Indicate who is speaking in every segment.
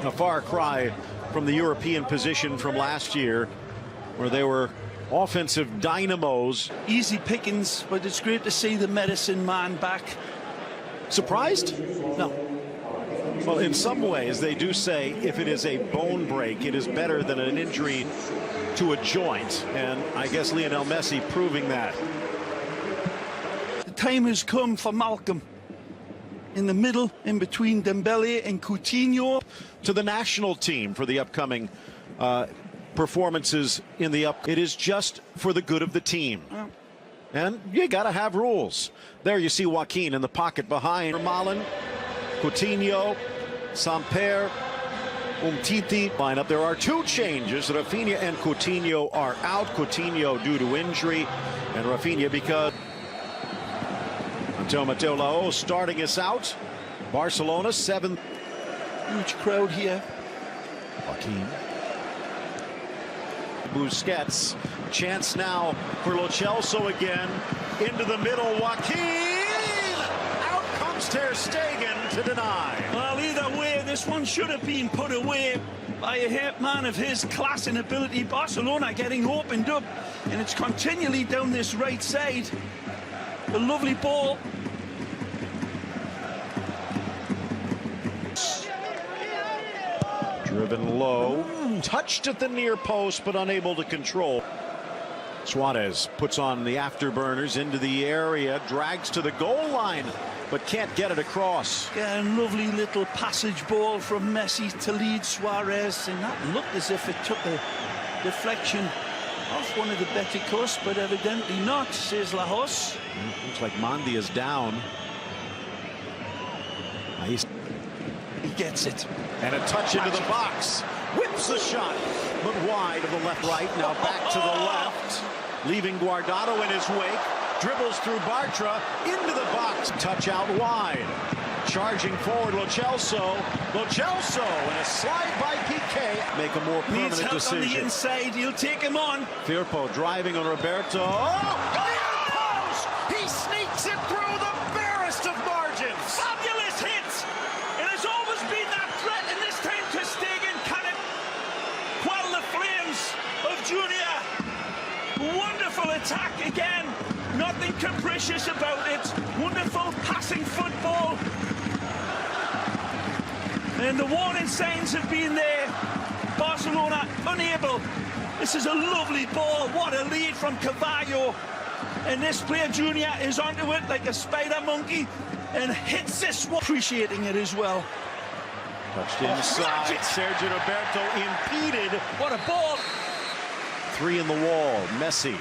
Speaker 1: A far cry from the European position from last year, where they were offensive dynamos.
Speaker 2: Easy pickings, but it's great to see the medicine man back.
Speaker 1: Surprised?
Speaker 2: No.
Speaker 1: Well, in some ways, they do say if it is a bone break, it is better than an injury to a joint. And I guess Lionel Messi proving that.
Speaker 2: The time has come for Malcolm. In the middle, in between Dembele and Coutinho.
Speaker 1: To the national team for the upcoming performances in the It is just for the good of the team. And you got to have rules. There you see Joaquin in the pocket behind Malin, Coutinho, Samper, Umtiti lineup. There are two changes. Rafinha and Coutinho are out. Coutinho due to injury, and Rafinha because Mateo Lao starting us out. Barcelona 7th.
Speaker 2: Huge crowd here.
Speaker 1: Joaquin. Busquets. Chance now for Lo Celso again. Into the middle. Joaquin. Out comes Ter Stegen to deny.
Speaker 2: Well, either way, this one should have been put away by a man of his class and ability. Barcelona getting opened up, and it's continually down this right side. A lovely ball.
Speaker 1: Driven low, touched at the near post, but unable to control. Suarez puts on the afterburners into the area, drags to the goal line, but can't get it across.
Speaker 2: Yeah, lovely little passage ball from Messi to lead Suarez, and that looked as if it took a deflection off one of the Vetіs, but evidently not, says Lajos.
Speaker 1: Looks like Mandi is down.
Speaker 2: He gets it.
Speaker 1: And a touch into the box. Whips the shot, but wide of the left-right. Now back to the left, leaving Guardado in his wake. Dribbles through Bartra into the box. Touch out wide. Charging forward, Lo Celso. Lo Celso and a slide by Piqué. Make a more permanent
Speaker 2: Needs help
Speaker 1: decision.
Speaker 2: On the inside, he'll take him on.
Speaker 1: Firpo driving on Roberto. Oh, near post! He sneaks it through the barest of margins.
Speaker 2: Fabulous hit! It has always been that threat, and this time Ter Stegen can it quell the flames of Junior. Wonderful attack again. Nothing capricious about it. Wonderful passing football. And the warning signs have been there. Barcelona unable. This is a lovely ball. What a lead from Cavallo. And this player, Junior, is onto it like a spider monkey and hits this one. Appreciating it as well.
Speaker 1: Touched inside. Sergio Roberto impeded.
Speaker 2: What a ball.
Speaker 1: 3 in the wall. Messi.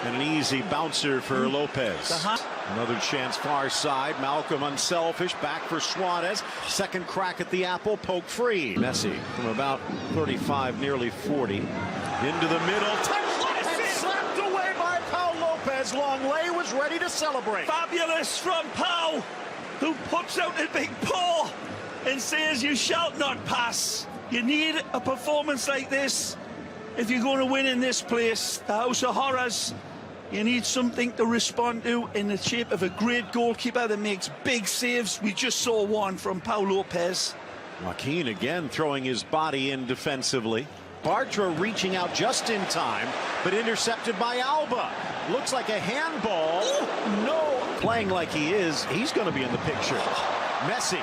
Speaker 1: And an easy bouncer for Lopez. Another chance far side. Malcolm unselfish. Back for Suarez. Second crack at the apple. Poke free. Messi from about 35, nearly 40. Into the middle. Touchdown! Slapped away by Pau Lopez. Longley was ready to celebrate.
Speaker 2: Fabulous from Pau, who puts out a big paw and says, "You shall not pass." You need a performance like this if you're going to win in this place, the House of Horrors. You need something to respond to in the shape of a great goalkeeper that makes big saves. We just saw one from Pau Lopez.
Speaker 1: Joaquin again throwing his body in defensively. Bartra reaching out just in time, but intercepted by Alba. Looks like a handball. No. Playing like he is, he's going to be in the picture. Messi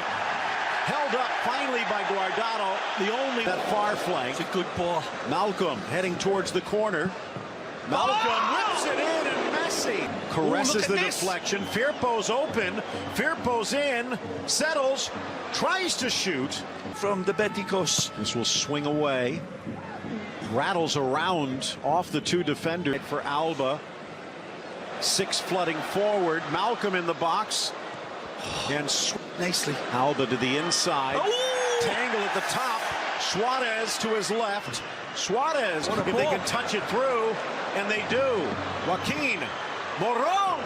Speaker 1: held up finally by Guardado, the only that far flank.
Speaker 2: It's a good ball.
Speaker 1: Malcolm heading towards the corner. Malcolm whips it in, and Messi caresses the deflection. Firpo's open. Firpo's in. Settles. Tries to shoot.
Speaker 2: From the Vetіs.
Speaker 1: This will swing away. Rattles around off the 2 defenders for Alba. 6 flooding forward. Malcolm in the box. And
Speaker 2: nicely.
Speaker 1: Alba to the inside. Tangle at the top. Suarez to his left. Suarez, if they can touch it through, and they do. Joaquin, Moron,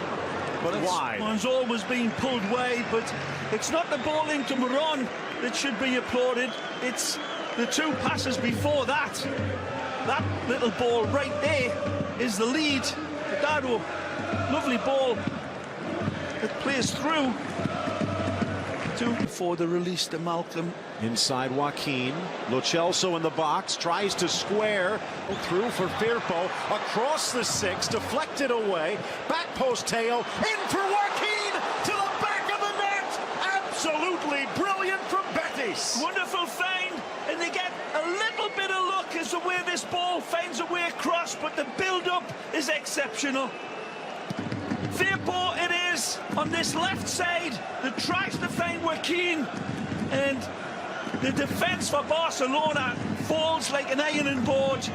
Speaker 1: but wide.
Speaker 2: One's always been pulled wide, but it's not the ball into Moron that should be applauded. It's the 2 passes before that. That little ball right there is the lead. Guardado, lovely ball that plays through. to before the release to Malcolm.
Speaker 1: Inside Joaquin. Lo Celso in the box. Tries to square. Through for Firpo. Across the 6. Deflected away. Back post Teo. In for Joaquin. To the back of the net. Absolutely brilliant from Vеtіs.
Speaker 2: Wonderful find. And they get a little bit of luck as the way this ball finds a way across. But the build-up is exceptional. Firpo it is on this left side that tries to find Joaquin, and the defence for Barcelona falls like an ironing board,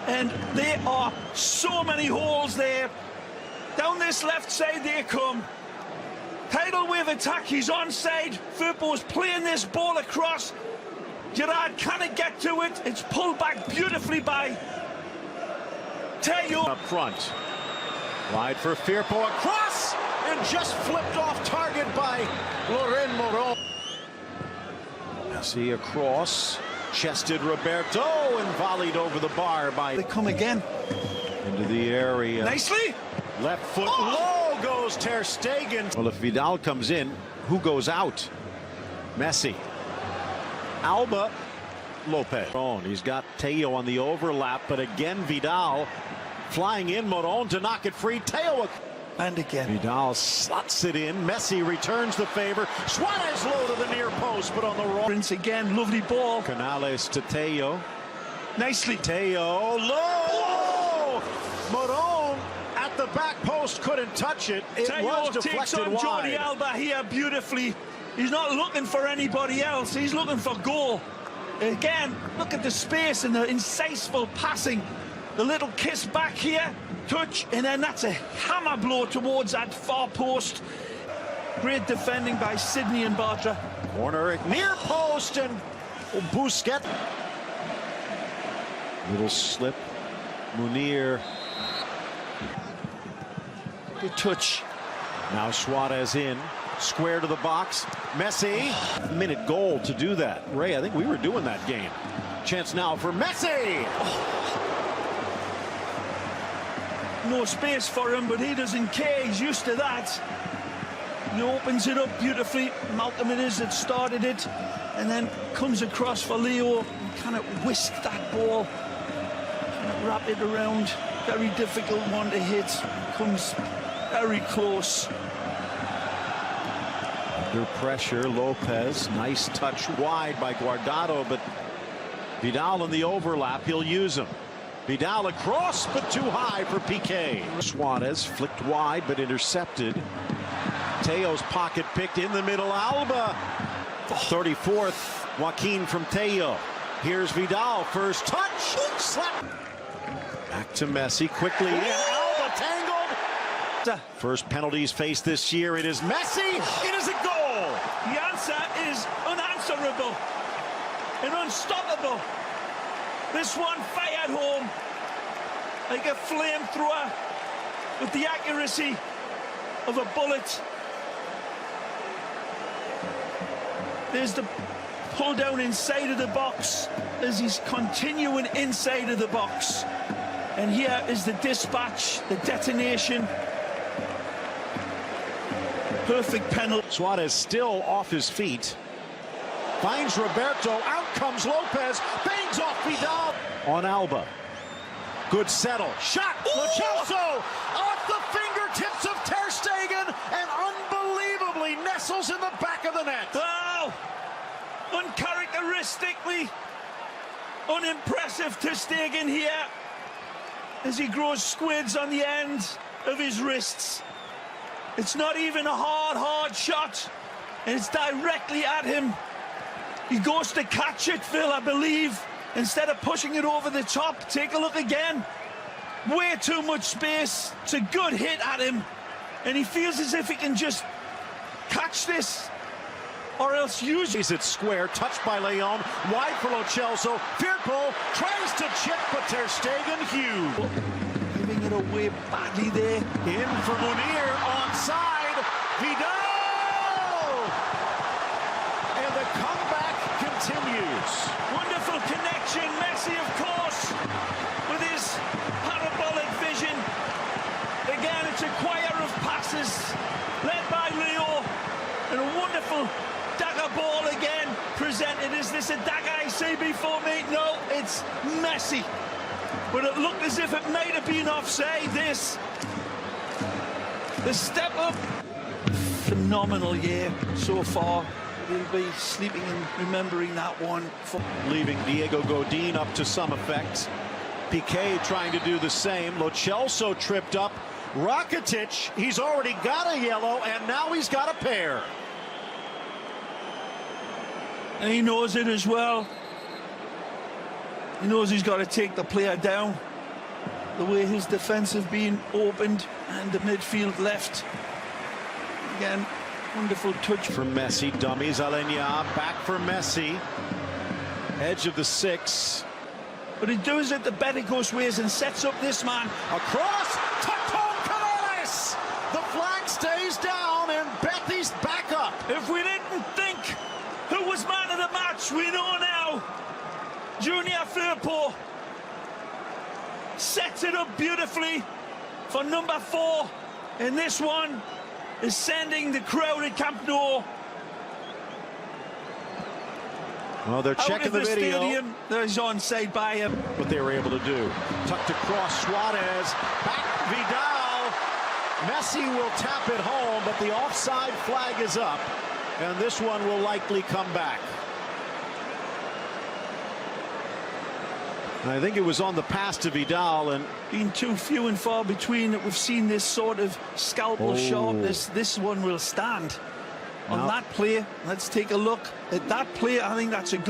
Speaker 2: and there are so many holes there. Down this left side they come. Tidal wave attack, he's onside. Firpo's playing this ball across. Gerard cannot get to it. It's pulled back beautifully by Teo.
Speaker 1: Up front. Wide for Firpo, across, and just flipped off target by Loren Moron. Messi across, chested Roberto, and volleyed over the bar by...
Speaker 2: They come again.
Speaker 1: Into the area.
Speaker 2: Nicely.
Speaker 1: Left foot, low goes Ter Stegen. Well, if Vidal comes in, who goes out? Messi. Alba, Lopez. He's got Teo on the overlap, but again Vidal flying in. Moron to knock it free. Teo.
Speaker 2: And again.
Speaker 1: Vidal slots it in. Messi returns the favor. Suarez low to the near post, but on the wrong.
Speaker 2: Prince again, lovely ball.
Speaker 1: Canales to Teo.
Speaker 2: Nicely.
Speaker 1: Teo low. Moron at the back post couldn't touch it. It
Speaker 2: Teo
Speaker 1: was
Speaker 2: takes
Speaker 1: deflected
Speaker 2: on
Speaker 1: wide.
Speaker 2: Jordi Alba here beautifully. He's not looking for anybody else. He's looking for goal. Again, look at the space and the incisiful passing. The little kiss back here, touch, and then that's a hammer blow towards that far post. Great defending by Sydney and Bartra.
Speaker 1: Corner near post, and Busquets. Little slip. Munir.
Speaker 2: Good touch.
Speaker 1: Now Suarez in. Square to the box. Messi. Minute goal to do that. Ray, I think we were doing that game. Chance now for Messi.
Speaker 2: No space for him, but he doesn't care. He's used to that. He opens it up beautifully. Malcolm it is that started it, and then comes across for Leo and kind of whisk that ball, kind of wrap it around. Very difficult one to hit. Comes very close.
Speaker 1: Under pressure, Lopez. Nice touch wide by Guardado, but Vidal in the overlap. He'll use him. Vidal across, but too high for Piqué. Suarez flicked wide, but intercepted. Teo's pocket picked in the middle. Alba. 34th, Joaquin from Teo. Here's Vidal. First touch. Slap. Back to Messi quickly. In. Alba tangled. First penalties faced this year. It is Messi. It is a goal.
Speaker 2: The answer is unanswerable and unstoppable. This one fired home like a flamethrower with the accuracy of a bullet. There's the pull down inside of the box as he's continuing inside of the box. And here is the dispatch, the detonation. Perfect penalty.
Speaker 1: Suarez still off his feet. Finds Roberto. Out comes Lopez. Bangs off Vidal. On Alba. Good settle. Shot. Lo Celso off the fingertips of Ter Stegen and unbelievably nestles in the back of the net.
Speaker 2: Wow! Uncharacteristically unimpressive Ter Stegen here as he grows squids on the end of his wrists. It's not even a hard shot, and it's directly at him. He goes to catch it, Phil, I believe, instead of pushing it over the top. Take a look again. Way too much space. It's a good hit at him, and he feels as if he can just catch this or else use it.
Speaker 1: It's square, touched by Leon, wide for Lo Celso. Firpo tries to chip, but Ter Stegen Hugh.
Speaker 2: Giving it away badly there.
Speaker 1: In for Munir, onside. Vidal! And the comeback continues.
Speaker 2: Wonderful connection. Messi, of course, with his parabolic vision. Again, it's a choir of passes led by Leo, and a wonderful ball again presented. Is this a dagger I say before me? No, it's Messi. But it looked as if it might have been offside, this. The step up. Phenomenal year so far. We'll be sleeping and remembering that one.
Speaker 1: Leaving Diego Godin up to some effect. Piqué trying to do the same. Lo Celso tripped up. Rakitic, he's already got a yellow, and now he's got a pair.
Speaker 2: And he knows it as well. He knows he's got to take the player down. The way his defence has been opened and the midfield left. Again, wonderful touch
Speaker 1: from Messi. Dummies, Alenia back for Messi. Edge of the 6.
Speaker 2: But he does it the Beticos ways and sets up this man.
Speaker 1: Across, tucked home, Canales! The flag stays down and Betis back up.
Speaker 2: If we didn't think who was man of the match, we know now. Junior Firpo sets it up beautifully for number 4. And this one is sending the crowd at Camp Nou.
Speaker 1: Well, they're checking the video.
Speaker 2: Stadium. There's onside by him.
Speaker 1: What they were able to do. Tucked across, Suarez. Back, Vidal. Messi will tap it home, but the offside flag is up. And this one will likely come back. I think it was on the pass to Vidal, and
Speaker 2: been too few and far between that we've seen this sort of scalpel sharpness. This one will stand on that play. Let's take a look at that play. I think that's a good